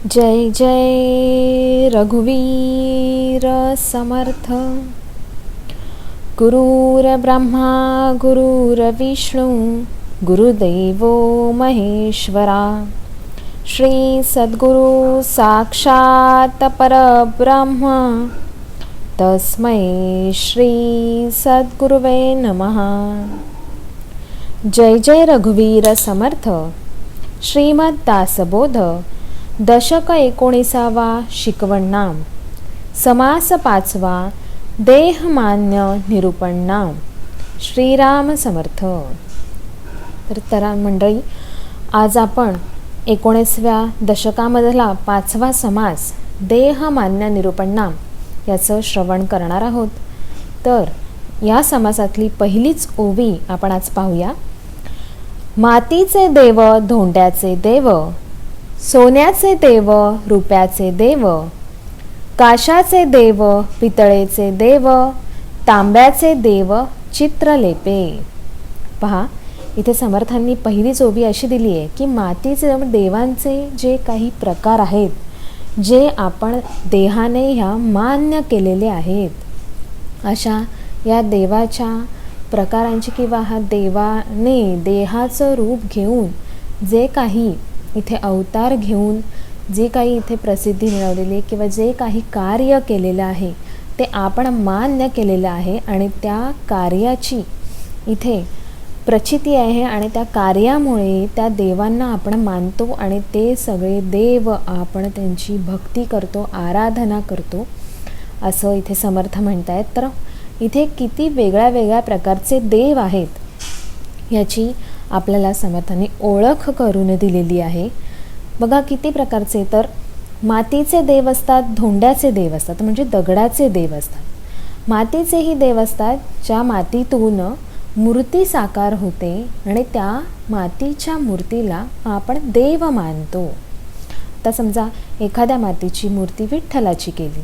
जय जय रघुवीर समर्थ। गुरुर्ब्रह्मा गुरुर्विष्णू गुरुदेवो महेश्वरा। श्री सद्गुरु साक्षात परब्रह्म तस्मै श्री सद्गुरुवे नमः। जय जय रघुवीर समर्थ। श्रीमद दासबोध दशक 19वा शिकवण नाम समास 5वा देहमान्य निरूपण नाम श्रीराम समर्थ। तर मंडळी, आज आपण 19व्या दशकामधला 5वा समास देहमान्य निरूपण नाम याचं श्रवण करणार आहोत। तर या समासातली पहिलीच ओवी आपण आज पाहूया। मातीचे देव धोंड्याचे देव, सोन्याचे देव रुप्याचे देव, काशाचे देव पितळेचे देव, तांब्याचे देव चित्रलेपे। पहा, इथे समर्थांनी पहिलीच ओवी अशी दिली आहे की मातीचे देवांचे जे काही प्रकार आहेत, जे आपण देहाने ह्या मान्य केलेले आहेत, अशा या देवाच्या प्रकारांची किंवा हा देवाने देहाचं रूप घेऊन जे काही इथे अवतार घेऊन जे काही इथे प्रसिद्धी मिळवलेली किंवा जे काही कार्य केलेलं आहे ते आपण मान्य केलेलं आहे आणि त्या कार्याची इथे प्रचिती आहे आणि त्या कार्यामुळे त्या देवांना आपण मानतो आणि ते सगळे देव आपण त्यांची भक्ती करतो, आराधना करतो, असं इथे समर्थ म्हणतायत। तर इथे किती वेगळ्या वेगळ्या प्रकारचे देव आहेत याची आपल्याला समर्थांनी ओळख करून दिलेली आहे। बघा किती प्रकारचे, तर मातीचे देव असतात, धोंड्याचे देव असतात म्हणजे दगडाचे देव असतात। मातीचेही देव असतात ज्या मातीतून मूर्ती साकार होते आणि त्या मातीच्या मूर्तीला आपण देव मानतो। आता समजा एखाद्या मातीची मूर्ती विठ्ठलाची केली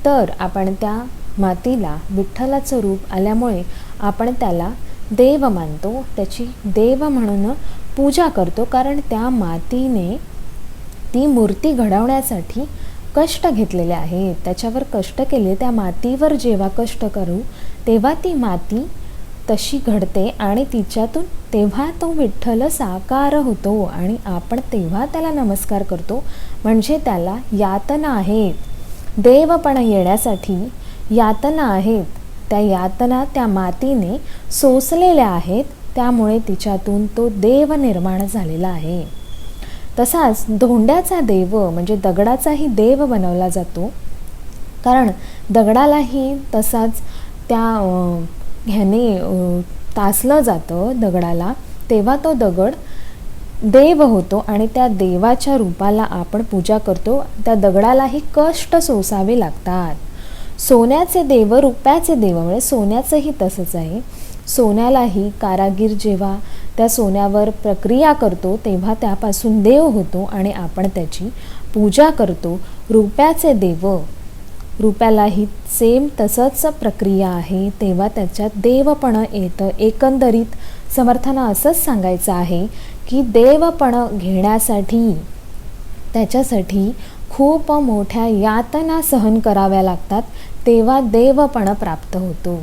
तर आपण त्या मातीला विठ्ठलाचं रूप आल्यामुळे आपण त्याला देव मानतो, त्याची देव म्हणून पूजा करतो, कारण त्या मातीने ती मूर्ती घडवण्यासाठी कष्ट घेतलेले आहेत, त्याच्यावर कष्ट केले। त्या मातीवर जेव्हा कष्ट करू तेव्हा ती माती तशी घडते आणि तिच्यातून तेव्हा तो विठ्ठल साकार होतो आणि आपण तेव्हा त्याला नमस्कार करतो। म्हणजे त्याला यातना आहेत, देवपण येण्यासाठी यातना आहेत, त्या यातना त्या मातीने सोसलेल्या आहेत, त्यामुळे तिच्यातून तो देव निर्माण झालेला आहे। तसाच धोंड्याचा देव म्हणजे दगडाचाही देव बनवला जातो, कारण दगडालाही तसाच त्या ह्याने तासलं जातं दगडाला, तेव्हा तो दगड देव होतो आणि त्या देवाच्या रूपाला आपण पूजा करतो। त्या दगडालाही कष्ट सोसावे लागतात। सोन्याचे देव रुप्याचे देव म्हणजे सोन्याचंही तसंच आहे। सोन्यालाही कारागीर जेव्हा त्या सोन्यावर प्रक्रिया करतो तेव्हा त्यापासून देव होतो आणि आपण त्याची पूजा करतो। रुप्याचे देव, रुप्यालाही सेम तसंच प्रक्रिया आहे, तेव्हा त्याच्यात देवपण येतं। एकंदरीत समर्थांना असंच सांगायचं आहे की देवपण घेण्यासाठी त्याच्यासाठी खूप मोठ्या यातना सहन कराव्या लागतात, तेव्हा देवपण प्राप्त होतो,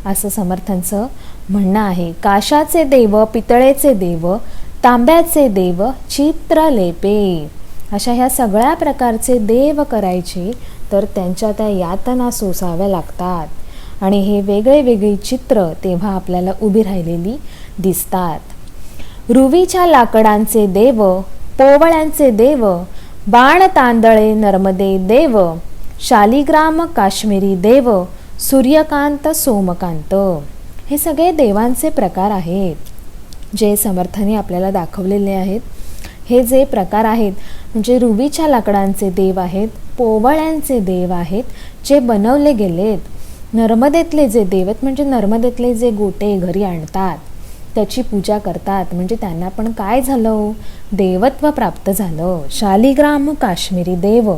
असं समर्थांचं म्हणणं आहे। काशाचे देव पितळेचे देव, तांब्याचे देव चित्रलेपे, अशा ह्या सगळ्या प्रकारचे देव करायचे तर त्यांच्या त्या यातना सोसाव्या लागतात आणि हे वेगळे वेगळे चित्र तेव्हा आपल्याला उभी राहिलेली दिसतात। रुवीच्या लाकडांचे देव, पोवळ्यांचे देव, बाण तांदळे नर्मदे देव, शालिग्राम काश्मीरी देव, सूर्यकांत सोमकांत, हे सगळे देवांचे प्रकार आहेत जे समर्थांनी आपल्याला दाखवलेले आहेत। हे जे प्रकार आहेत म्हणजे रुवीच्या लाकडांचे देव आहेत, पोवळ्यांचे देव आहेत जे बनवले गेलेत, नर्मदेतले जे देव आहेत म्हणजे नर्मदेतले जे गोटे घरी आणतात त्याची पूजा करतात, म्हणजे त्यांना पण काय झालं, देवत्व प्राप्त झालं। शालिग्राम काश्मीरी देव,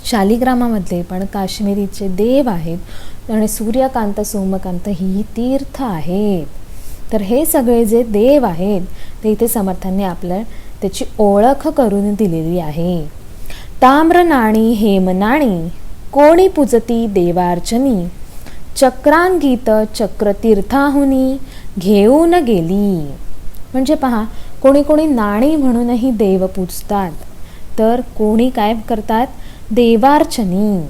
शालिग्रामामधले पण काश्मीरीचे देव आहेत आणि सूर्यकांत सोमकांत ही तीर्थ आहेत। तर हे सगळे जे देव आहेत ते इथे समर्थांनी आपल्या त्याची ओळख करून दिलेली आहे. ताम्र नाणी हेमनाणी कोणी पूजती देवार्चनी, चक्रांगीत चक्रतीर्थाहुनी घेऊन गेली. म्हणजे पहा, कोणी कोणी नाणी म्हणूनही देव पूजतात, तर कोणी काय करतात, देवार्चनी.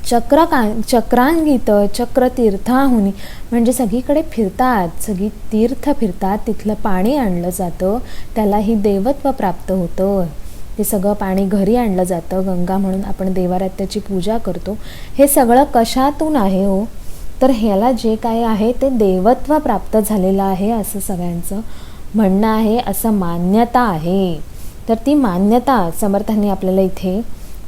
चक्रांगीत चक्रतीर्थाहुनी म्हणजे सगळीकडे फिरतात, सगळी तीर्थ फिरतात, तिथलं पाणी आणलं जातं, त्यालाही देवत्व प्राप्त होतं. ते सगळं पाणी घरी आणलं जातं, गंगा म्हणून आपण देवाऱ्यात त्याची पूजा करतो. हे सगळं कशातून आहे हो, तर ह्याला जे काय आहे ते देवत्व प्राप्त झालेलं आहे असं सगळ्यांचं म्हणणं आहे, असं मान्यता आहे. तर ती मान्यता समर्थांनी आपल्याला इथे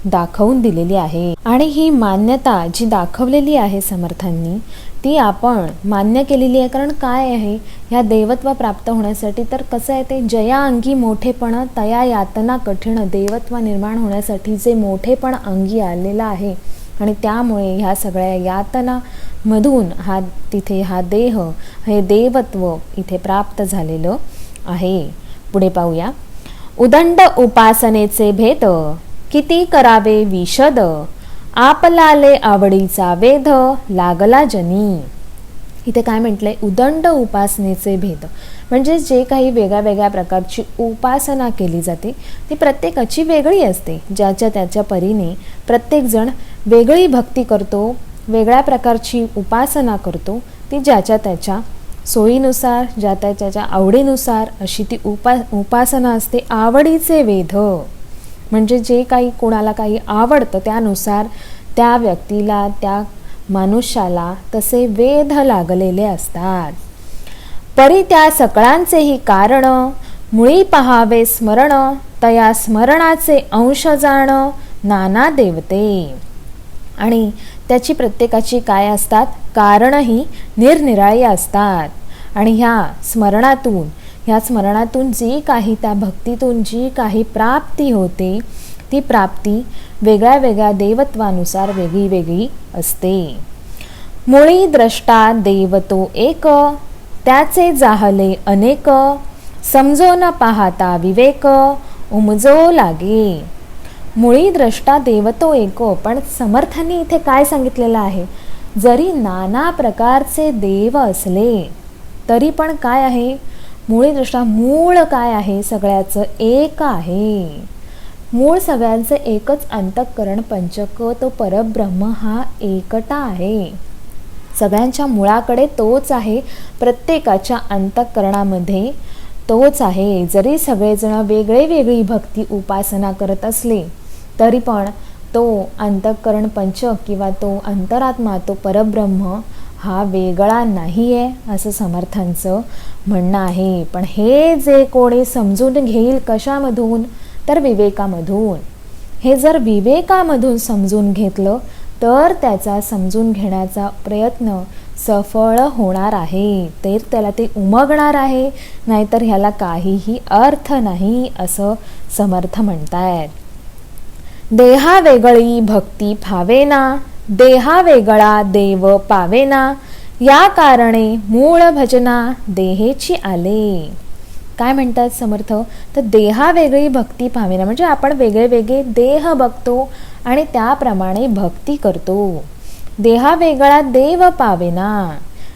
दाखवून दिलेली आहे. आणि ही मान्यता जी दाखवलेली आहे समर्थांनी, ती आपण मान्य केलेली आहे. कारण काय आहे, ह्या देवत्व प्राप्त होण्यासाठी तर कसं आहे, ते जया अंगी मोठेपण तया यातना कठीण, देवत्व निर्माण होण्यासाठी जे मोठेपण अंगी आलेलं आहे आणि त्यामुळे ह्या सगळ्या यातनामधून तिथे हा देह, हे देवत्व इथे प्राप्त झालेलं आहे. पुढे पाहूया. उदंड उपासनेचे भेद किती करावे विशद, आपलाले आवडीचा वेध लागला जनी. इथे काय म्हटलंय, उदंड उपासनेचे भेद म्हणजे जे काही वेगळ्या वेगळ्या प्रकारची उपासना केली जाते ती प्रत्येकाची वेगळी असते. ज्याच्या त्याच्या परीने प्रत्येकजण वेगळी भक्ती करतो, वेगळ्या प्रकारची उपासना करतो. ती ज्याच्या त्याच्या सोयीनुसार, ज्या त्याच्या आवडीनुसार अशी ती उपासना असते. आवडीचे वेध म्हणजे जे काही कोणाला काही आवडतं त्यानुसार त्या व्यक्तीला, त्या मनुष्याला तसे वेध लागलेले असतात. परी त्या सकळांचेही कारण, मुळी पहावे स्मरण, तया स्मरणाचे अंश जाण नाना देवते. आणि त्याची प्रत्येकाची काय असतात, कारणही निरनिराळी असतात. आणि ह्या स्मरणातून जी काही, त्या भक्तीतून जी काही प्राप्ती होते ती प्राप्ती वेगळ्या वेगळ्या देवत्वानुसार वेगळी वेगळी असते. मुळी द्रष्टा देव तो एक, त्याचे जाहले अनेक, समजो न पाहता विवेक, उमजो लागे. मुळी द्रष्टा देव तो एक, पण समर्थांनी इथे काय सांगितलेलं आहे, जरी नाना प्रकारचे देव असले तरी पण काय आहे, मुळी दृष्टा, मूळ काय आहे, सगळ्याचं एक आहे. मूळ सगळ्यांचं एकच अंतःकरण पंचक, तो परब्रह्म हा एकटा आहे. सगळ्यांच्या मुळाकडे तोच आहे, प्रत्येकाच्या अंतःकरणामध्ये तोच आहे. जरी सगळेजण वेगळे वेगळी भक्ती उपासना करत असले तरी पण तो अंतःकरण पंचक किंवा तो अंतरात्मा, तो परब्रह्म हा वेगळा नाही आहे असं समर्थांचं म्हणणं आहे. पण हे जे कोणी समजून घेईल कशामधून, तर विवेकामधून. हे जर विवेकामधून समजून घेतलं तर त्याचा समजून घेण्याचा प्रयत्न सफळ होणार आहे, तर त्याला ते उमगणार आहे, नाहीतर ह्याला काहीही अर्थ नाही असं समर्थ म्हणतायत. देहा वेगळी भक्ती फावेना, देहा वेगळा देव पावेना, या कारणे मूळ भजना देहेची आले. काय म्हणतात समर्थ, तर देहा वेगळी भक्ती पावेना म्हणजे आपण वेगळे वेगळे देह बघतो आणि त्याप्रमाणे भक्ती करतो. देहा वेगळा देव पावेना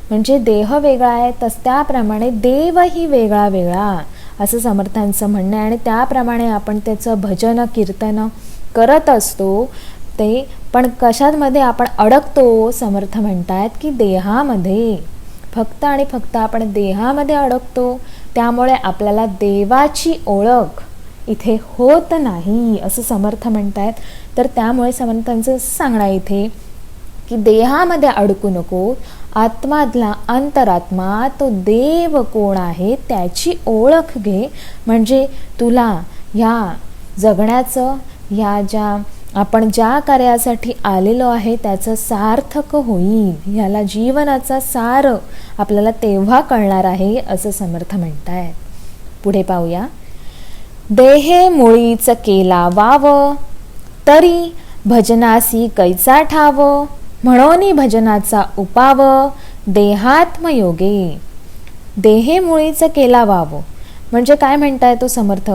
म्हणजे देह वेगळा आहे, तस त्याप्रमाणे देवही वेगळा वेगळा असं समर्थांचं म्हणणं आहे. आणि त्याप्रमाणे आपण त्याचं भजन कीर्तन करत असतो. ते पण कशामध्ये आपण अडकतो, समर्थ म्हणतात की देहामध्ये, फक्त आणि फक्त आपण देहामध्ये अडकतो. त्यामुळे आपल्याला देवाची ओळख इथे होत नाही असं समर्थ म्हणतात. तर त्यामुळे समर्थांचं सांगणं इथे की देहामध्ये अडकू नको, आत्मातला अंतरात्मा तो देव कोण आहे त्याची ओळख घे, म्हणजे तुला ह्या जगण्याचं, ह्या आपण ज्या कार्यासाठी आलेलो आहे त्याचं सार्थक होईल. ह्याला जीवनाचा सार आपल्याला तेव्हा कळणार आहे असं समर्थ म्हणतायत. पुढे पाहूया. देहे मुळीच केला वाव, तरी भजनासी कैचा ठाव, म्हणोनी भजनाचा उपाव, देहात्मयोगे. देहे मुळीच केला वाव म्हणजे काय म्हणताय तो समर्थ,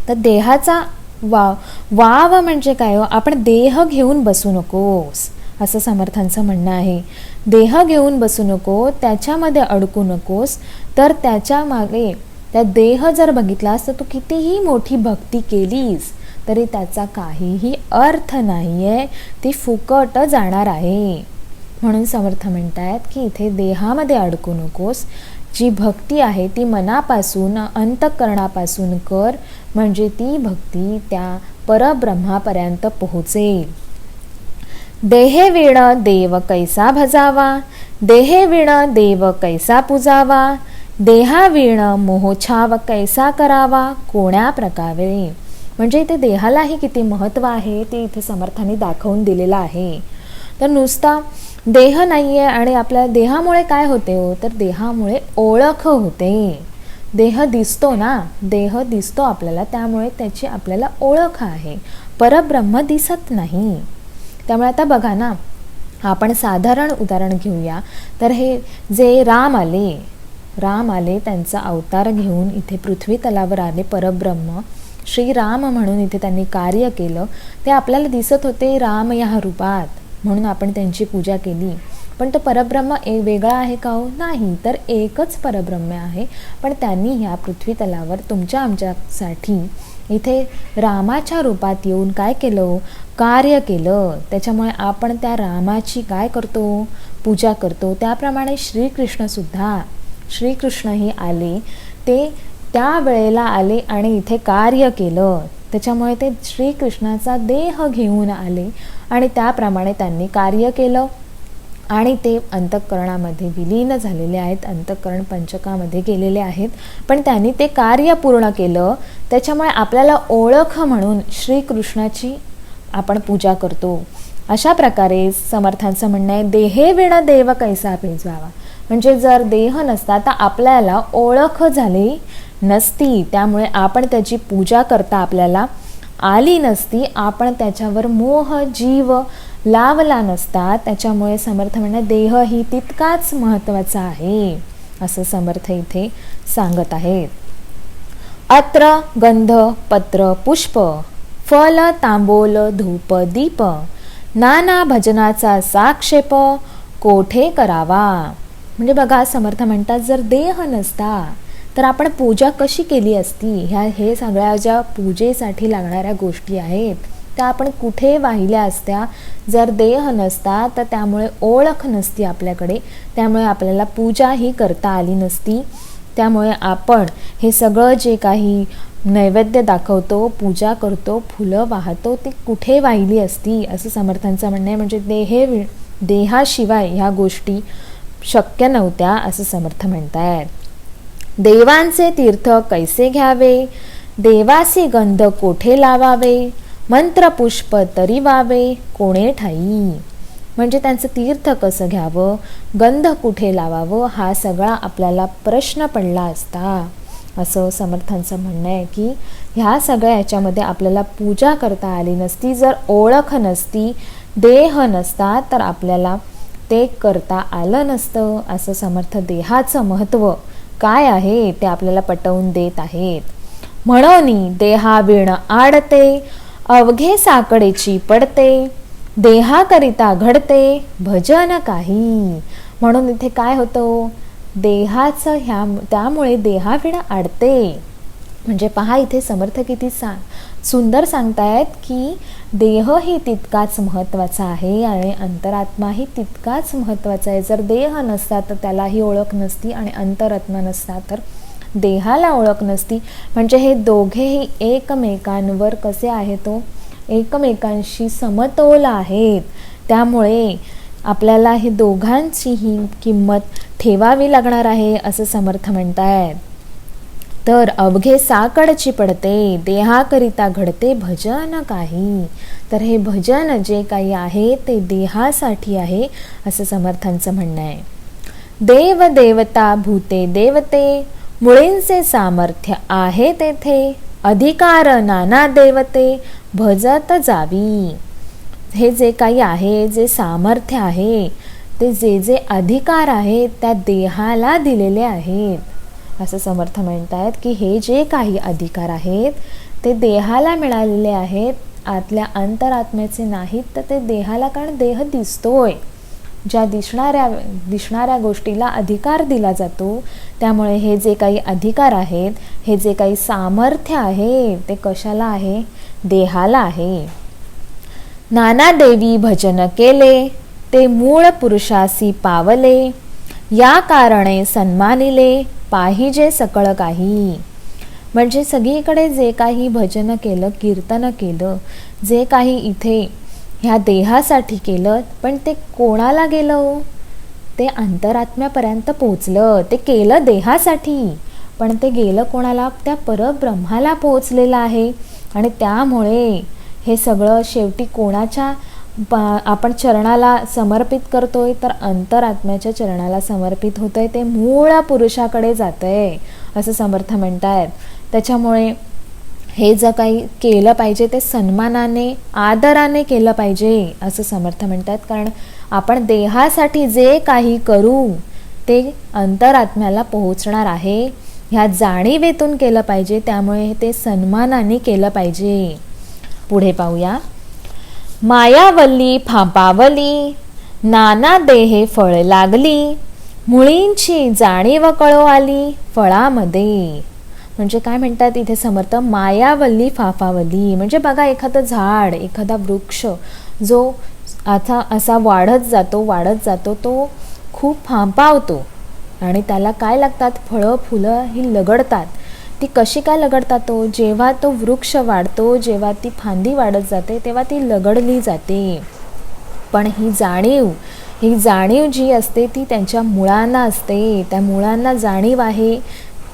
तर देहाचा वाव म्हणजे काय हो, आपण देह घेऊन बसू नकोस, असं समर्थांचं म्हणणं आहे. देह घेऊन बसू नको, त्याच्यामध्ये अडकू नकोस. तर त्याच्या मागे त्या देह जर बघितलास तर तू कितीही मोठी भक्ती केलीस तरी त्याचा काहीही अर्थ नाही आहे, ती फुकट जाणार आहे. म्हणून समर्थ म्हणतायत की इथे देहामध्ये अडकू नकोस. जी भक्ती आहे ती मनापासून अंतःकरणापासून कर, म्हणजे ती भक्ती त्या परब्रह्मापर्यंत पोहोचेल. देहे विण देव कैसा भजावा, देहे विण देव कैसा पूजावा, देहाविण मोहछाव कैसा करावा, कोण्या प्रकारे. म्हणजे इथे देहालाही किती महत्त्व आहे ते इथे समर्थांनी दाखवून दिलेलं आहे. तर नुसता देह नाही आहे आणि आपल्या देहामुळे काय होते हो, तर देहामुळे ओळख होते. देह दिसतो ना, देह दिसतो आपल्याला, त्यामुळे त्याची आपल्याला ओळख आहे. परब्रह्म दिसत नाही. त्यामुळे आता बघा ना, आपण साधारण उदाहरण घेऊया. तर हे जे राम आले त्यांचा अवतार घेऊन इथे पृथ्वी तलावर आले. परब्रह्म श्रीराम म्हणून इथे त्यांनी कार्य केलं. ते आपल्याला दिसत होते राम या रूपात, म्हणून आपण त्यांची पूजा केली. पण तो परब्रह्म एक वेगळा आहे का हो, नाही, तर एकच परब्रह्म आहे. पण त्यांनी ह्या पृथ्वी तलावर तुमच्या आमच्यासाठी इथे रामाच्या रूपात येऊन काय केलं, कार्य केलं. त्याच्यामुळे आपण त्या रामाची काय करतो, पूजा करतो. त्याप्रमाणे श्रीकृष्णही आले, ते त्या वेळेला आले आणि इथे कार्य केलं. त्याच्यामुळे ते श्रीकृष्णाचा देह घेऊन आले आणि त्याप्रमाणे त्यांनी कार्य केलं आणि ते अंतःकरणामध्ये विलीन झालेले आहेत, अंतःकरण पंचकामध्ये गेलेले आहेत. पण त्यांनी ते कार्य पूर्ण केलं. त्याच्यामुळे आपल्याला ओळख म्हणून श्रीकृष्णाची आपण पूजा करतो. अशा प्रकारे समर्थांचं म्हणणं आहे, देहे विण देव कैसा पेजवावा. म्हणजे जर देह नसता तर आपल्याला ओळख झाली नसती, त्यामुळे आपण त्याची पूजा करता आपल्याला आली नसती, आपण त्याच्यावर मोह जीव लावला नसता. त्याच्यामुळे समर्थ म्हणणं देह ही तितकाच महत्त्वाचा आहे, असं समर्थ इथे सांगत आहेत. अत्र गंध पत्र पुष्प फल तांबोल धूप दीप, नाना भजनाचा साक्षेप कोठे करावा. म्हणजे बघा समर्थ म्हणतात, जर देह नसता तर आपण पूजा कशी केली असती. हे सगळ्या ज्या पूजेसाठी लागणाऱ्या गोष्टी आहेत त्या आपण कुठे वाहिल्या असत्या. जर देह नसता तर त्यामुळे ओळख नसती आपल्याकडे, त्यामुळे आपल्याला पूजा ही करता आली नसती. त्यामुळे आपण हे सगळं जे काही नैवेद्य दाखवतो, पूजा करतो, फुलं वाहतो, ती कुठे वाहिली असती, असं समर्थांचं म्हणणं आहे. म्हणजे देहाशिवाय ह्या गोष्टी शक्य नव्हत्या, असं समर्थ म्हणतायत. देवांचे तीर्थ कैसे घ्यावे, देवासी गंध कोठे लावावे, मंत्र पुष्प तरी वावे कोणे ठाई. म्हणजे त्यांचं तीर्थ कसं घ्यावं, गंध कुठे लावावं, हा सगळा आपल्याला प्रश्न पडला असता, असं समर्थांचं म्हणणं आहे. की ह्या सगळ्या याच्यामध्ये आपल्याला पूजा करता आली नसती, जर ओळख नसती, देह नसता तर आपल्याला ते करता आलं नसतं. असं समर्थ देहाचं महत्त्व काय आहे ते आपल्याला पटवून देत आहेत. म्हणून देहाविण आडते, अवघे साकडेची पडते, देहाकरिता घडते भजन काही. म्हणून इथे काय होतं, देहाचं त्यामुळे देहाविण आडते. म्हणजे पहा इथे समर्थ किती सुंदर सांगतायत की देह ही तितकाच महत्त्वाचा आहे आणि अंतरात्माही तितकाच महत्त्वाचा आहे. जर देह नसता तर त्यालाही ओळख नसती आणि अंतरात्मा नसता तर देहाला ओळख नसती. म्हणजे हे दोघेही एकमेकांवर कसे आहेत, एकमेकांशी समतोल आहेत. त्यामुळे आपल्याला हे दोघांचीही किंमत ठेवावी लागणार आहे, असं समर्थ म्हणतायत. तर अवघे साकडची पडते, देहाकरिता घडते भजन काही. तर हे भजन जे काही आहे ते देहासाठी आहे, असं समर्थांचं म्हणणं आहे. देव देवता भूते देवते, मुळींचे सामर्थ्य आहे तेथे, अधिकार नाना देवते भजत जावी. हे जे काही आहे, जे सामर्थ्य आहे, ते जे अधिकार आहेत त्या देहाला दिलेले आहेत. असं समर्थ म्हणतायत की हे जे काही अधिकार आहेत ते देहाला मिळालेले आहेत, आतल्या अंतरात्म्याचे नाहीत. तर ते देहाला, कारण देह दिसतोय, ज्या दिसणाऱ्या गोष्टीला अधिकार दिला जातो, त्यामुळे हे जे काही अधिकार आहेत, हे जे काही सामर्थ्य आहे ते कशाला आहे? देहाला आहे. नाना देवी भजन केले, ते मूळ पुरुषासी पावले, या कारणे सन्मानिले, पाहिजे सकळ काही. म्हणजे सगळीकडे जे काही भजन केलं, कीर्तन केलं, जे काही इथे ह्या देहासाठी केलं, पण ते कोणाला गेलं? ते अंतरात्म्यापर्यंत पोचलं. ते केलं देहासाठी, पण ते गेलं कोणाला? त्या परब्रह्माला पोचलेलं आहे. आणि त्यामुळे हे सगळं शेवटी कोणाच्या आपण चरणाला समर्पित करतोय? तर अंतरात्म्याच्या चरणाला समर्पित होतंय. ते मूळ पुरुषाकडे जातंय असं समर्थ म्हणतायत. त्याच्यामुळे हे जे काही केलं पाहिजे ते सन्मानाने, आदराने केलं पाहिजे असं समर्थ म्हणतात. कारण आपण देहासाठी जे काही करू ते अंतरात्म्याला पोहोचणार आहे, ह्या जाणीवेतून केलं पाहिजे. त्यामुळे ते सन्मानाने केलं पाहिजे. पुढे पाहूया. मायावल्ली फांपावली, नाना देहे फळ लागली, मुळींची जाणीव कळो आली फळामध्ये. म्हणजे काय म्हणतात इथे समर्थ? मायावल्ली फाफावली. म्हणजे बघा, एखादं झाड, एखादा वृक्ष जो आता असा वाढत जातो, तो खूप फांपावतो आणि त्याला काय लागतात? फळं फुलं ही लगडतात. ती कशी काय लगडतात? जेव्हा तो वृक्ष वाढतो, जेव्हा ती फांदी वाढत जाते, तेव्हा ती लगडली जाते. पण ही जाणीव जी असते ती त्यांच्या मुळांना असते. त्या मुळांना जाणीव आहे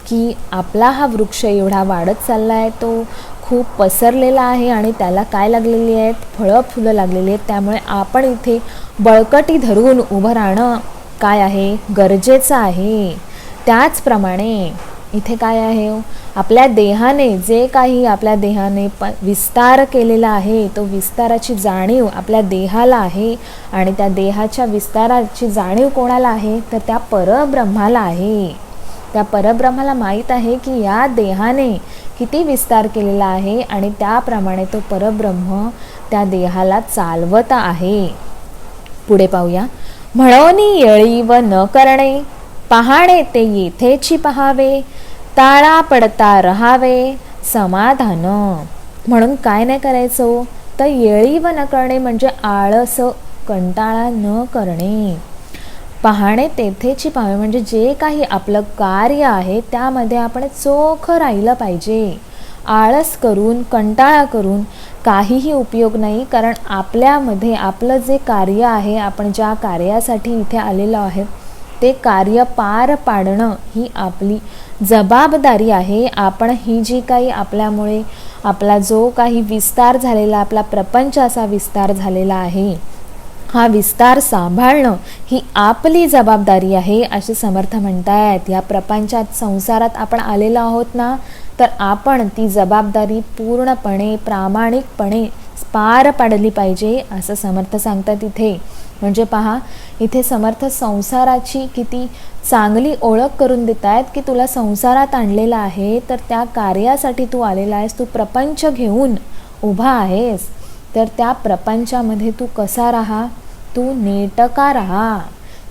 की आपला हा वृक्ष एवढा वाढत चालला आहे, तो खूप पसरलेला आहे आणि त्याला काय लागलेली आहेत? फळं फुलं लागलेली आहेत. त्यामुळे आपण इथे बळकटी धरून उभं राहणं काय आहे? गरजेचं आहे. त्याचप्रमाणे इथे काय आहे? आपल्या देहाने जे काही आपल्या देहाने विस्तार केलेला आहे, तो विस्ताराची जाणीव आपल्या देहाला आहे. आणि त्या देहाच्या विस्ताराची जाणीव कोणाला आहे? तर त्या परब्रह्माला आहे. त्या परब्रह्माला माहीत आहे की या देहाने किती विस्तार केलेला आहे आणि त्याप्रमाणे तो परब्रह्म त्या देहाला चालवत आहे. पुढे पाहूया. म्हणोनी येळी व न करणे, पाहणे ते येथेची पहावे, ताळा पडता रहावे समाधान. म्हणून काय नाही करायचं? तर येळी व न करणे म्हणजे आळस, कंटाळा न करणे. पाहणे तेथेची पाहावे म्हणजे जे काही आपलं कार्य आहे त्यामध्ये आपण चोख राहिलं पाहिजे. आळस करून, कंटाळा करून काहीही उपयोग नाही. कारण आपल्यामध्ये आपलं जे कार्य आहे, आपण ज्या कार्यासाठी इथे आलेलो आहे, ते कार्य पार पाडणं ही आपली जबाबदारी आहे. आपण ही जी काही आपल्यामुळे आपला जो काही विस्तार झालेला, आपला प्रपंच असा विस्तार झालेला आहे, हा विस्तार सांभाळणं ही आपली जबाबदारी आहे असे समर्थ म्हणतायत. या प्रपंचात, संसारात आपण आलेलो आहोत ना, तर आपण ती जबाबदारी पूर्णपणे, प्रामाणिकपणे पार पाडली पाहिजे असं समर्थ सांगतात इथे. म्हणजे पहा, इथे समर्थ संसाराची किती चांगली ओळख करून देत आहेत की तुला संसारात आणलेला आहे, तर त्या कार्यासाठी तू आलेला आहेस, तू प्रपंच घेऊन उभा आहेस, तर त्या प्रपंचामध्ये तू कसा राहा? तू नेटका राहा.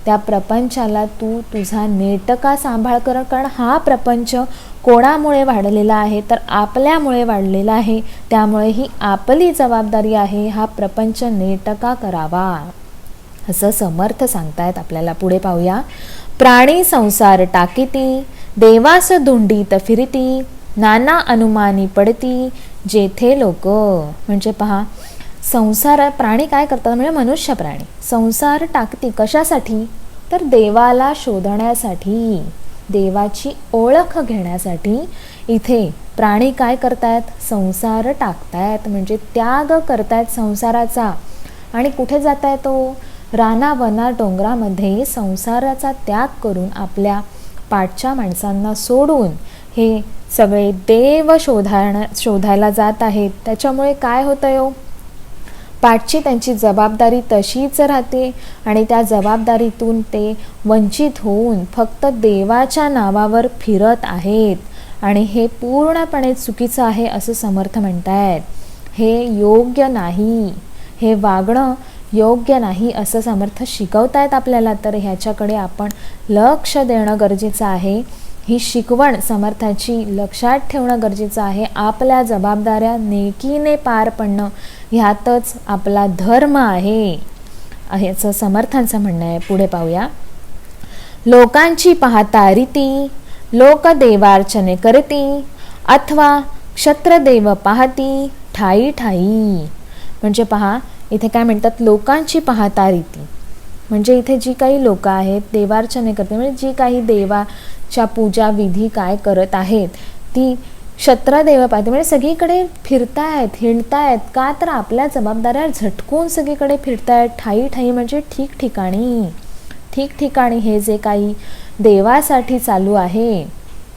त्या प्रपंचाला तू तुझा नेटका सांभाळ कर. कारण हा प्रपंच कोणामुळे वाढलेला आहे? तर आपल्यामुळे वाढलेला आहे. त्यामुळे ही आपली जबाबदारी आहे, हा प्रपंच नेटका करावा असं समर्थ सांगतायत आपल्याला. पुढे पाहूया. प्राणी संसार टाकीती, देवास धुंडीत फिरती, नाना अनुमानी पडती, जेथे लोक. म्हणजे पहा, संसार प्राणी काय करतात? म्हणजे मनुष्य प्राणी संसार टाकती कशासाठी? तर देवाला शोधण्यासाठी, देवाची ओळख घेण्यासाठी इथे प्राणी काय करतायत? संसार टाकतायत, म्हणजे त्याग करतायत संसाराचा. आणि कुठे जाताय तो? रानावना डोंगरामध्ये संसाराचा त्याग करून आपल्या पाठच्या माणसांना सोडून हे सगळे देव शोधायला जात आहेत. त्याच्यामुळे काय होतंय? पाठची त्यांची जबाबदारी तशीच राहते आणि त्या जबाबदारीतून ते वंचित होऊन फक्त देवाच्या नावावर फिरत आहेत आणि हे पूर्णपणे चुकीचं आहे असं समर्थ म्हणतायत. हे योग्य नाही, हे वागणं योग्य नाही असं समर्थ शिकवतायत आपल्याला. तर ह्याच्याकडे आपण लक्ष देणं गरजेचं आहे. ही शिकवण समर्थाची लक्षात ठेवणं गरजेचं आहे. आपल्या जबाबदाऱ्या नेकीने पार पडणं ह्यातच आपला धर्म आहे याचं समर्थांचं म्हणणं आहे. पुढे पाहूया. लोकांची पाहता रीती, लोक देवार्चने करती, अथवा क्षत्रदेव पाहती ठाई ठाई. म्हणजे पहा इथे काय म्हणतात, लोकांची पाहता रीती म्हणजे इथे जी काही लोक आहेत देवार्चने करते, म्हणजे जी काही देवाच्या पूजा विधी काय करत आहेत ती क्षत्रदेव पाहते. म्हणजे सगळीकडे फिरतायत, हिंडतायत. का तर आपल्या जबाबदाऱ्या झटकून सगळीकडे फिरतायत. ठाई ठाई म्हणजे ठिकठिकाणी, ठिकठिकाणी हे जे काही देवासाठी चालू आहे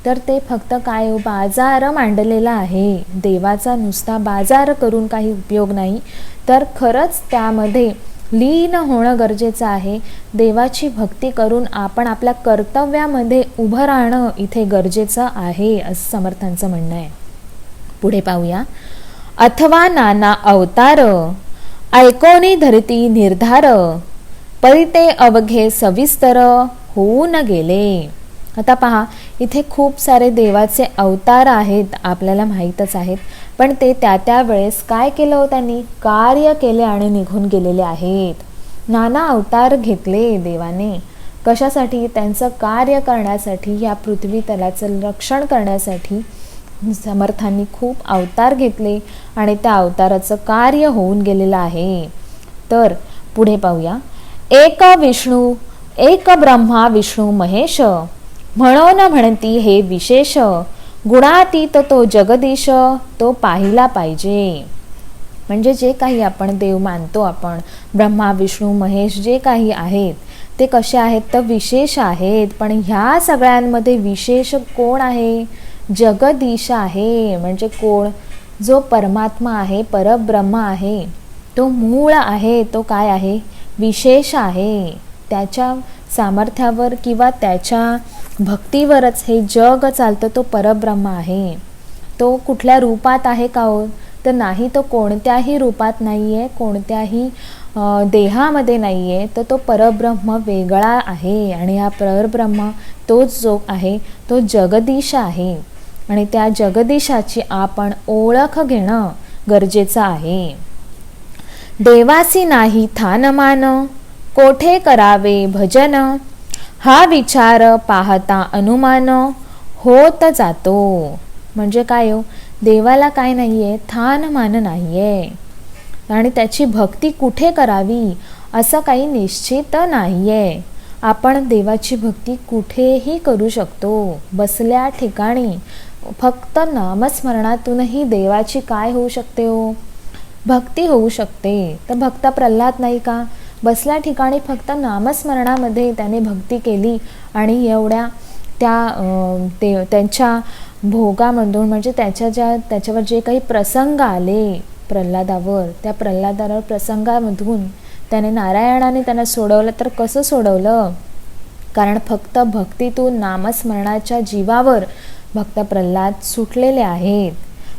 तर ते फक्त काय बाजार मांडलेला आहे. देवाचा नुसता बाजार करून काही उपयोग नाही, तर खरंच त्यामध्ये लीन होणं गरजेचं आहे. देवाची भक्ती करून आपण आपल्या कर्तव्यामध्ये उभं राहणं इथे गरजेचं आहे असं समर्थांचं म्हणणं आहे. पुढे पाहूया. अथवा नाना अवतार, ऐकोनी धरती निर्धार, परिते अवघे सविस्तर होऊन गेले. आता पहा इथे खूप सारे देवाचे अवतार आहेत, आपल्याला माहीतच आहेत, पण ते त्या वेळेस काय केलं त्यांनी कार्य केले आणि निघून गेलेले आहेत. नाना अवतार घेतले देवाने. कशासाठी? त्यांचं कार्य करण्यासाठी, या पृथ्वी तलाचं रक्षण करण्यासाठी समर्थांनी खूप अवतार घेतले आणि त्या अवताराचं कार्य होऊन गेलेलं आहे. तर पुढे पाहूया. एक विष्णू, एक ब्रह्मा विष्णू महेश, म्हणून म्हणती हे विशेष, गुणातीत तो जगदीश, तो पाहिला पाहिजे. म्हणजे जे काही आपण देव मानतो, आपण ब्रह्मा विष्णू महेश जे काही आहेत ते कसे आहेत तर विशेष आहेत. पण ह्या सगळ्यांमध्ये विशेष कोण आहे? जगदीश आहे. म्हणजे कोण? जो परमात्मा आहे, परब्रह्म आहे, तो मूळ आहे, तो काय आहे? विशेष आहे. त्याच्या सामर्थ्यावर किंवा त्याच्या भक्तीवरच हे जग चालतं. तो परब्रह्म आहे. तो कुठल्या रूपात आहे का हो? तर नाही, तो कोणत्याही रूपात नाही आहे, कोणत्याही देहामध्ये नाही आहे. तर तो परब्रह्म वेगळा आहे आणि हा परब्रह्म तोच जो आहे तो जगदीश आहे आणि त्या जगदीशाची आपण ओळख घेणं गरजेचं आहे. देवासी नाही थानमान, कोठे करावे भजन, हा विचार पाहता अनुमान होत जातो. म्हणजे काय हो? देवाला काय नाहीये? थानमान नाहीये आणि त्याची भक्ती कुठे करावी असं काही निश्चित नाहीये. आपण देवाची भक्ती कुठेही करू शकतो. बसल्या ठिकाणी फक्त नामस्मरणातूनही देवाची काय होऊ शकते हो? भक्ती होऊ शकते. तर भक्त प्रल्हाद नाही का? बसल्या ठिकाणी फक्त नामस्मरणामध्ये त्याने भक्ती केली आणि एवढ्या त्यांच्या भोगामधून म्हणजे त्याच्यावर जे काही प्रसंग आले प्रल्हादावर, त्या प्रल्हादावर प्रसंगामधून त्याने नारायणाने त्यांना सोडवलं. तर कसं सोडवलं? कारण फक्त भक्तीतून नामस्मरणाच्या जीवावर भक्त प्रल्हाद सुटलेले आहेत.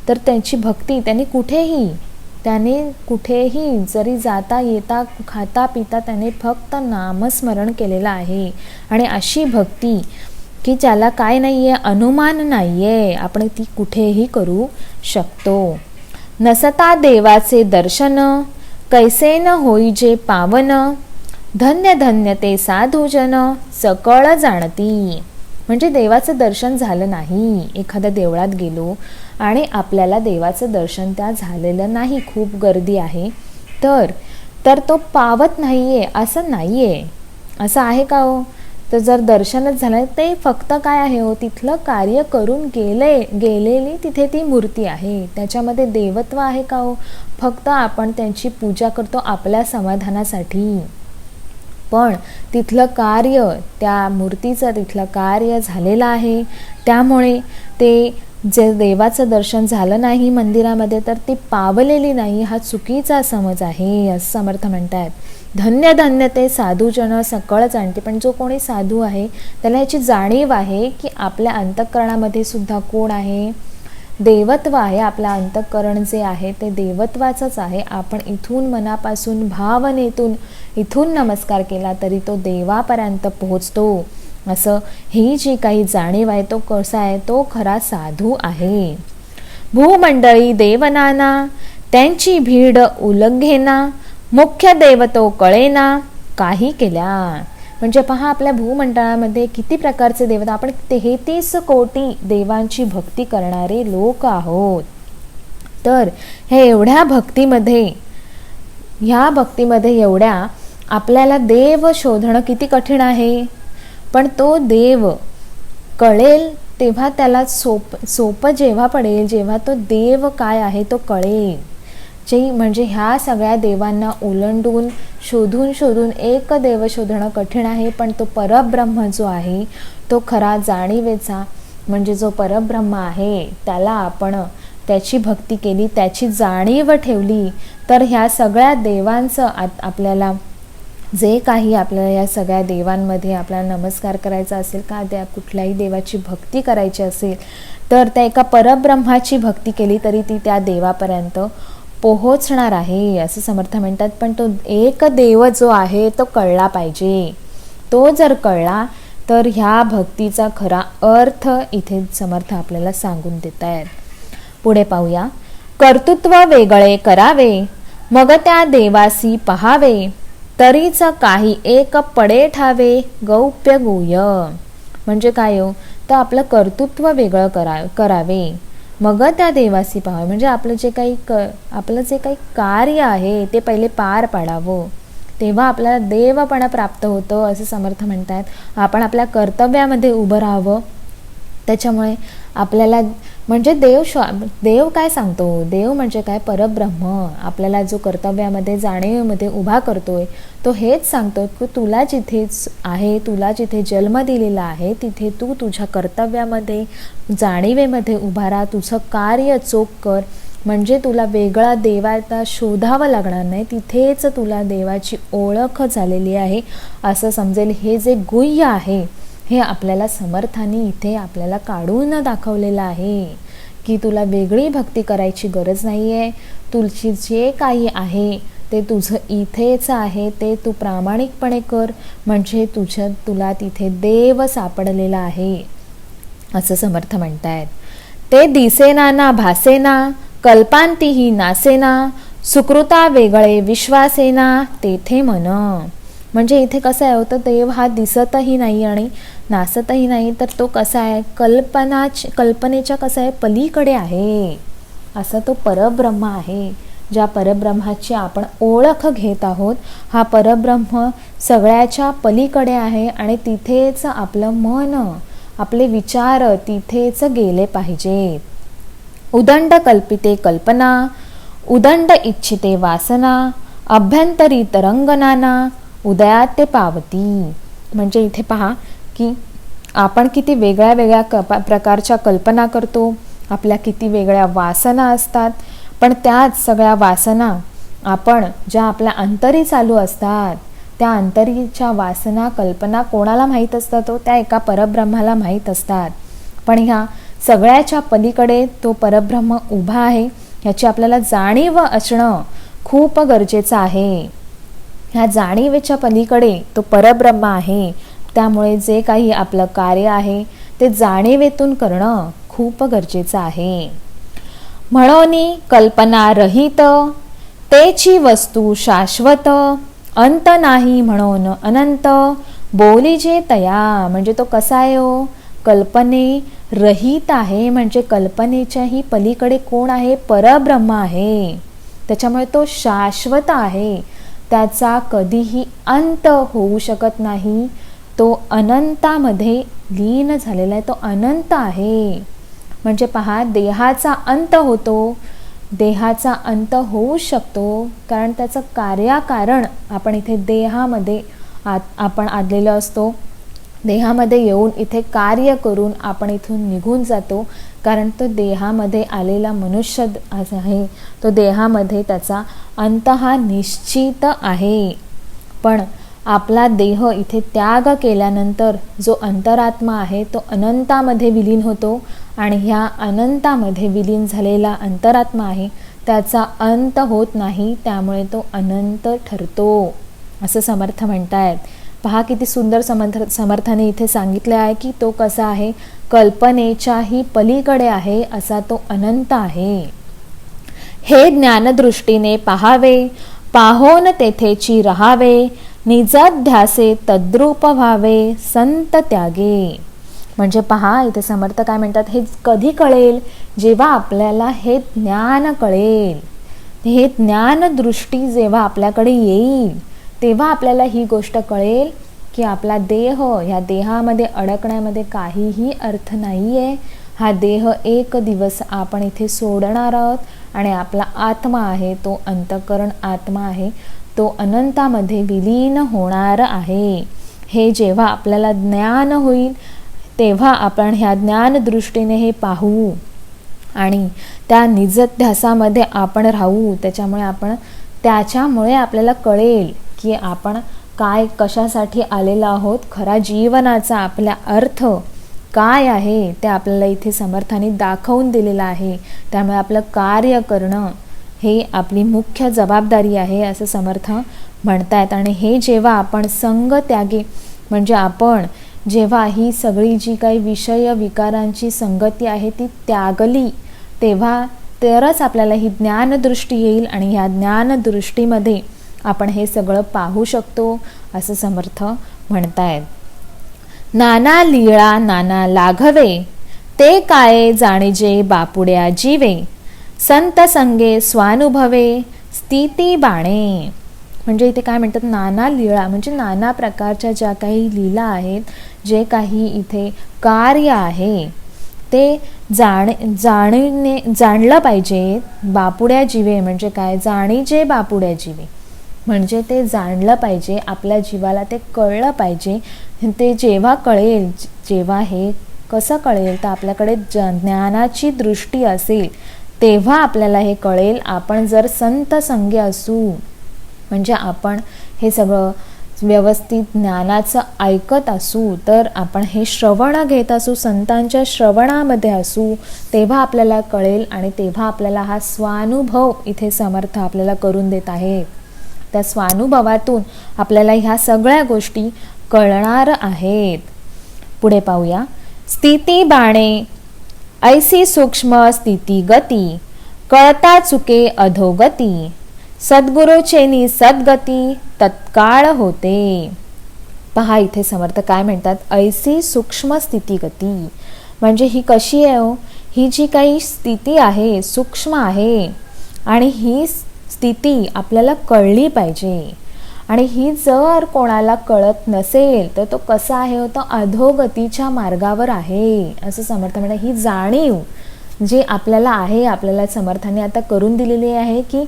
तर त्यांची भक्ती त्याने कुठेही जरी जाता येता खाता पिता त्याने फक्त नामस्मरण केलेलं आहे. आणि अशी भक्ती की ज्याला काय नाहीये? अनुमान नाहीये. आपण ती कुठेही करू शकतो. नसता देवाचे दर्शन, कैसे न होई जे पावन, धन्य धन्य ते साधुजन, सकळ जाणती. म्हणजे देवाचं दर्शन झालं नाही, एखाद्या देवळात गेलो आणि आपल्याला देवाचं दर्शन त्या झालेलं नाही, खूप गर्दी आहे, तर तो पावत नाहीये असं नाहीये. असं आहे का हो? तर जर दर्शनच झालं ते फक्त काय आहे हो? तिथलं कार्य करून गेलेली तिथे ती मूर्ती आहे. त्याच्यामध्ये देवत्व आहे का हो? फक्त आपण त्यांची पूजा करतो आपल्या समाधानासाठी. पण तिथलं कार्य, त्या मूर्तीचं तिथलं कार्य झालेलं आहे. त्यामुळे ते जे देवाचं दर्शन झालं नाही मंदिरामध्ये तर ती पावलेली नाही, हा चुकीचा समज आहे असं समर्थ म्हणतात. धन्य धन्य ते साधूजन सकळ जाणते. पण जो कोणी साधू आहे त्याला याची जाणीव आहे की आपल्या अंतःकरणामध्ये सुद्धा कोण आहे, देवत्व आहे. आपलं अंतःकरण जे आहे ते देवत्वाचंच आहे. आपण इथून मनापासून भावनेतून इथून नमस्कार केला तरी तो देवापर्यंत पोहोचतो. असं ही जी काही जाणीव आहे तो कसा आहे, तो खरा साधू आहे. भूमंडळी देवनाना त्यांची भीड उल्लंघेना, मुख्य देवतो कळेना काही केल्या. म्हणजे पहा, आपल्या भूमंडळामध्ये किती प्रकारचे देवता, आपण 33 कोटी देवांची भक्ती करणारे लोक आहोत. तर हे एवढ्या भक्तीमध्ये, ह्या भक्तीमध्ये एवढ्या आपल्याला देव शोधणं किती कठीण आहे. पण तो देव कळेल तेव्हा त्याला सोपं जेव्हा पडेल, जेव्हा तो देव काय आहे तो कळेल. म्हणजे ह्या सगळ्या देवांना ओलांडून शोधून एक देव शोधणं कठीण आहे. पण तो परब्रह्म जो आहे तो खरा जाणीवेचा, म्हणजे जो परब्रह्म आहे त्याला आपण त्याची भक्ती केली, त्याची जाणीव ठेवली तर ह्या सगळ्या देवांचं आपल्याला जे काही आपल्याला या सगळ्या देवांमध्ये आपल्याला नमस्कार करायचा असेल का, त्या कुठल्याही देवाची भक्ती करायची असेल तर त्या एका परब्रह्माची भक्ती केली तरी ती त्या देवापर्यंत पोहोचणार आहे असं समर्थ म्हणतात. पण तो एक देव जो आहे तो कळला पाहिजे. तो जर कळला तर ह्या भक्तीचा खरा अर्थ इथे समर्थ आपल्याला सांगून देत आहेत. पुढे पाहूया. कर्तृत्व वेगळे करावे, मग त्या देवासी पहावे, तरीच काही एक पडे ठावे गौप्य गुह्य. म्हणजे काय हो, तर आपलं कर्तृत्व वेगळं करावे, मग त्या देवासी पाहावे. म्हणजे आपलं जे काही कार्य आहे ते पहिले पार पाडावं, तेव्हा आपल्याला देवपणा प्राप्त होतं असं समर्थ म्हणतात. आपण आपल्या कर्तव्यामध्ये उभं राहावं. त्याच्यामुळे आपल्याला म्हणजे देव काय सांगतो, देव म्हणजे काय, परब्रह्म आपल्याला जो कर्तव्यामध्ये जाणीवेमध्ये उभा करतोय तो हेच सांगतो की तुला जिथेच आहे, तुला जिथे जन्म दिलेला आहे तिथे तू तुझ्या कर्तव्यामध्ये जाणीवेमध्ये उभा राहा, तुझं कार्य चोख कर. म्हणजे तुला वेगळा देवाचा शोधावं लागणार नाही, तिथेच तुला देवाची ओळख झालेली आहे असं समजेल. हे जे गुह्य आहे हे आपल्याला समर्थाने इथे आपल्याला काढून दाखवलेलं आहे की तुला वेगळी भक्ती करायची गरज नाही आहे. तुझी जे काही आहे ते तुझं इथेच आहे, ते तू प्रामाणिकपणे कर. म्हणजे तुला तिथे देव सापडलेला आहे असं समर्थ म्हणतायत. ते दिसेना ना भासेना, कल्पांतीही नासेना, सुकृता वेगळे विश्वासेना तेथे मन. म्हणजे इथे कसं आहे होतं, देव हा दिसतही नाही आणि नासतही नाही, तर तो कसा आहे, कल्पनेच्या कसा आहे पलीकडे आहे. असा तो परब्रह्म आहे. ज्या परब्रह्माची आपण ओळख घेत आहोत, हा परब्रह्म सगळ्याच्या पलीकडे आहे आणि तिथेच आपलं मन, आपले विचार तिथेच गेले पाहिजेत. उदंड कल्पिते कल्पना, उदंड इच्छिते वासना, अभ्यंतरी तरंगनाना, उदयात ते पावती. म्हणजे इथे पहा की आपण किती वेगळ्या वेगळ्या प्रकारच्या कल्पना करतो, आपल्या किती वेगळ्या वासना असतात. पण त्याच सगळ्या वासना आपण ज्या आपल्या अंतरी चालू असतात, त्या अंतरीच्या वासना कल्पना कोणाला माहीत असतात, त्या एका परब्रह्माला माहीत असतात. पण ह्या सगळ्याच्या पलीकडे तो परब्रह्म उभा आहे, ह्याची आपल्याला जाणीव असणं खूप गरजेचं आहे. ह्या जाणीवेच्या पलीकडे तो परब्रह्म आहे. त्यामुळे जे काही आपलं कार्य आहे ते जाणीवेतून करणं खूप गरजेचं आहे. म्हणून कल्पना रहित तेची वस्तू शाश्वत, अंत नाही म्हणून अनंत बोली जे तया. म्हणजे तो कसा आहे हो, कल्पने रहित आहे. म्हणजे कल्पनेच्याही पलीकडे कोण आहे, परब्रह्म आहे. त्याच्यामुळे तो शाश्वत आहे, त्याचा कधीही अंत होऊ शकत नाही. तो अनंतामध्ये लीन झालेला आहे, तो अनंत आहे. म्हणजे पहा, देहाचा अंत होतो, देहाचा अंत होऊ शकतो कारण त्याचं कार्याकारण आपण इथे देहामध्ये आपण आदलेलं असतो. देहामध्ये येऊन इथे कार्य करून आपण इथून निघून जातो, कारण तो देहामध्ये आलेला मनुष्य आहे, तो देहामध्ये त्याचा अंत हा निश्चित आहे. पण आपला देह इथे त्याग केल्यानंतर जो अंतरात्मा आहे तो अनंतामध्ये विलीन होतो, आणि ह्या अनंतामध्ये विलीन झालेला अंतरात्मा आहे त्याचा अंत होत नाही, त्यामुळे तो अनंत ठरतो असं समर्थ म्हणतायत. पहा किती सुंदर समर्थाने इथे सांगितले आहे की तो कसा आहे, कल्पनेच्याही पलीकडे आहे असा तो अनंत आहे. हे ज्ञानदृष्टीने पाहावे, पाहोन तेथेची राहावे, निजध्यासे तद्रूप व्हावे, संत त्यागे. म्हणजे पहा इथे समर्थ काय म्हणतात, हे कधी कळेल, जेव्हा आपल्याला हे ज्ञान कळेल, हे ज्ञानदृष्टी जेव्हा आपल्याकडे येईल तेव्हा आपल्याला ही गोष्ट कळेल की आपला देह, ह्या देहामध्ये अडकण्यामध्ये काहीही अर्थ नाही आहे. हा देह एक दिवस आपण इथे सोडणार आहोत, आणि आपला आत्मा आहे, तो अंतःकरण आत्मा आहे, तो अनंतामध्ये विलीन होणार आहे. हे जेव्हा आपल्याला ज्ञान होईल तेव्हा आपण ह्या ज्ञानदृष्टीने हे पाहू आणि त्या निजध्यासामध्ये आपण राहू. त्याच्यामुळे आपल्याला कळेल की आपण काय, कशासाठी आलेलो आहोत, खरा जीवनाचा आपला अर्थ काय आहे ते आपल्याला इथे समर्थाने दाखवून दिलेलं आहे. त्यामुळे आपलं कार्य करणं हे आपली मुख्य जबाबदारी आहे असं समर्थ म्हणतायत. आणि हे जेव्हा आपण संग त्यागे, म्हणजे आपण जेव्हा ही सगळी जी काही विषय विकारांची संगती आहे ती त्यागली, तेव्हा तरच आपल्याला ही ज्ञानदृष्टी येईल, आणि ह्या ज्ञानदृष्टीमध्ये आपण हे सगळं पाहू शकतो असं समर्थ म्हणतायत. नाना लीळा नाना लाघवे, ते काय जाणीजे बापुड्या जीवे, संत संगे स्वानुभवे, स्थिती बाणे. म्हणजे इथे काय म्हणतात, नाना लीळा म्हणजे नाना प्रकारच्या ज्या काही लीला आहेत, जे काही इथे कार्य आहे ते जाणलं पाहिजे. बापुड्या जीवे म्हणजे काय, जाणीजे बापुड्या जीवे म्हणजे ते जाणलं पाहिजे, आपल्या जीवाला ते कळलं पाहिजे. ते जेव्हा कळेल, जेव्हा हे कसं कळेल तर आपल्याकडे ज्ञानाची दृष्टी असेल तेव्हा आपल्याला हे कळेल. आपण जर संत संगी असू, म्हणजे आपण हे सगळं व्यवस्थित ज्ञानाचं ऐकत असू, तर आपण हे श्रवण घेत असू, संतांच्या श्रवणामध्ये असू, तेव्हा आपल्याला कळेल. आणि तेव्हा आपल्याला हा स्वानुभव इथे समर्थ आपल्याला करून देत आहे. त्या स्वानुभवातून आपल्याला ह्या सगळ्या गोष्टी कळणार आहेत. पुढे पाहूया. स्थिती बाणे, ऐसी सूक्ष्म स्थिती गती, कळता चुके अधोगती, सद्गुरूचेनी सद्गती तत्काळ होते. पहा इथे समर्थ काय म्हणतात, ऐसी सूक्ष्म स्थिती गती म्हणजे ही कशी आहे हो, ही जी काही स्थिती आहे सूक्ष्म आहे, आणि ही स्थिती आपल्याला कळली पाहिजे. आणि ही जर कोणाला कळत नसेल तर तो कसा आहे, तो अधोगतीच्या मार्गावर आहे असं समर्थ म्हणतात. ही जाणीव जी आपल्याला आहे, आपल्याला समर्थाने आता करून दिलेली आहे की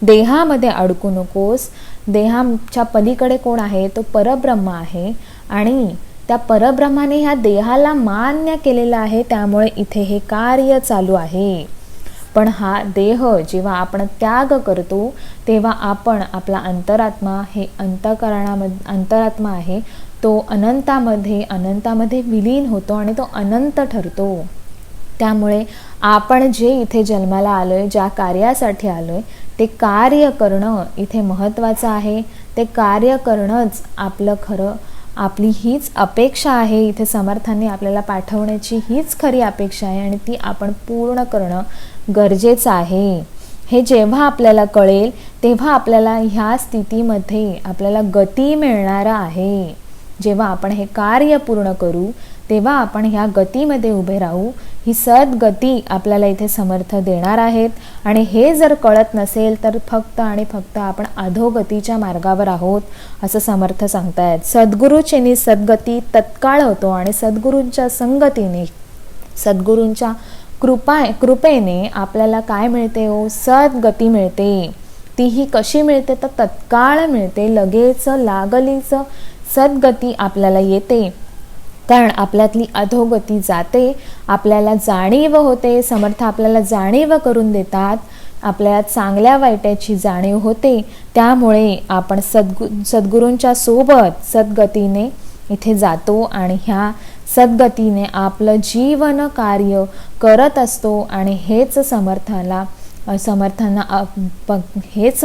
देहामध्ये अडकू नकोस, देहाच्या पलीकडे कोण आहे, तो परब्रह्म आहे, आणि त्या परब्रह्माने ह्या देहाला मान्य केलेला आहे, त्यामुळे इथे हे कार्य चालू आहे. पण हा देह जेव्हा आपण त्याग करतो तेव्हा आपण आपला अंतरात्मा, हे अंतरात्मा आहे तो अनंतामध्ये विलीन होतो आणि तो अनंत ठरतो. त्यामुळे आपण जे इथे जन्माला आलोय, ज्या कार्यासाठी आलोय, ते कार्य करणं इथे महत्त्वाचं आहे. ते कार्य करणंच आपलं खरं, आपली हीच अपेक्षा आहे. इथे समर्थांनी आपल्याला पाठवण्याची हीच खरी अपेक्षा आहे, आणि ती आपण पूर्ण करणं गरजेचं आहे. हे जेव्हा आपल्याला कळेल तेव्हा आपल्याला ह्या स्थितीमध्ये आपल्याला गती मिळणार आहे. जेव्हा आपण हे कार्य पूर्ण करू तेव्हा आपण ह्या गतीमध्ये उभे राहू. ही सद्गती आपल्याला इथे समर्थ देणार आहेत. आणि हे जर कळत नसेल तर फक्त आणि फक्त आपण अधोगतीच्या मार्गावर आहोत असं समर्थ सांगतायत. सद्गुरूचेनी सद्गती तत्काळ होतो, आणि सद्गुरूंच्या संगतीने, सद्गुरूंच्या कृपेने आपल्याला काय मिळते हो, सद्गती मिळते. तीही कशी मिळते तर तत्काळ मिळते, लगेच लागलीच सद्गती आपल्याला येते. कारण आपल्यातली अधोगती जाते, आपल्याला जाणीव होते, समर्थ आपल्याला जाणीव करून देतात, आपल्या चांगल्या वाईटाची जाणीव होते. त्यामुळे आपण सद्गुरूंच्या सोबत सद्गतीने इथे जातो आणि ह्या सद्गतीने आपलं जीवन कार्य करत असतो. आणि हेच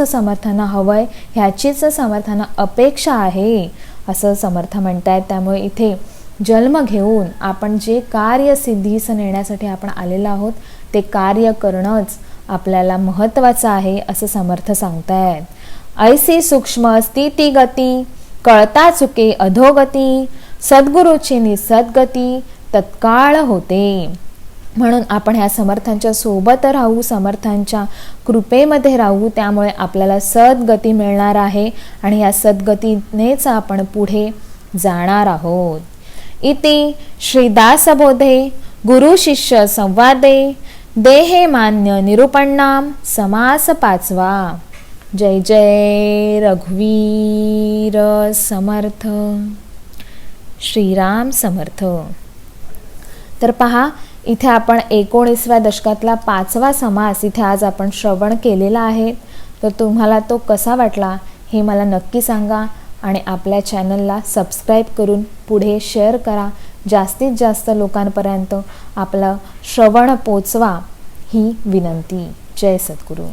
समर्थांना हवंय, ह्याचीच समर्थांना अपेक्षा आहे असं समर्थ म्हणतायत. त्यामुळे इथे जन्म घेऊन आपण जे कार्य सिद्धीस नेण्यासाठी आपण आलेलो आहोत ते कार्य करणंच आपल्याला महत्त्वाचं आहे असं समर्थ सांगतायत. ऐसी सूक्ष्म स्थिती गती कळता चुके अधोगती, सद्गुरूची निसद्गती तत्काळ होते. म्हणून आपण ह्या समर्थांच्या सोबत राहू, समर्थांच्या कृपेमध्ये राहू. त्यामुळे आपल्याला सद्गती मिळणार आहे आणि या सद्गतीनेच आपण पुढे जाणार आहोत. इति श्रीदासबोधे गुरु शिष्य संवादे देहे मान्य निरूपणाम समास 5वा. जय जय रघुवीर समर्थ. श्रीराम समर्थ. तर पहा, इथे आपण 19व्या दशकातला 5वा समास इथे आज आपण श्रवण केलेला आहे. तर तुम्हाला तो कसा वाटला हे मला नक्की सांगा आणि आपल्या चॅनलला सबस्क्राईब करून पुढे शेअर करा. जास्तीत जास्त लोकांपर्यंत आपलं श्रवण पोचवा ही विनंती. जय सद्गुरू.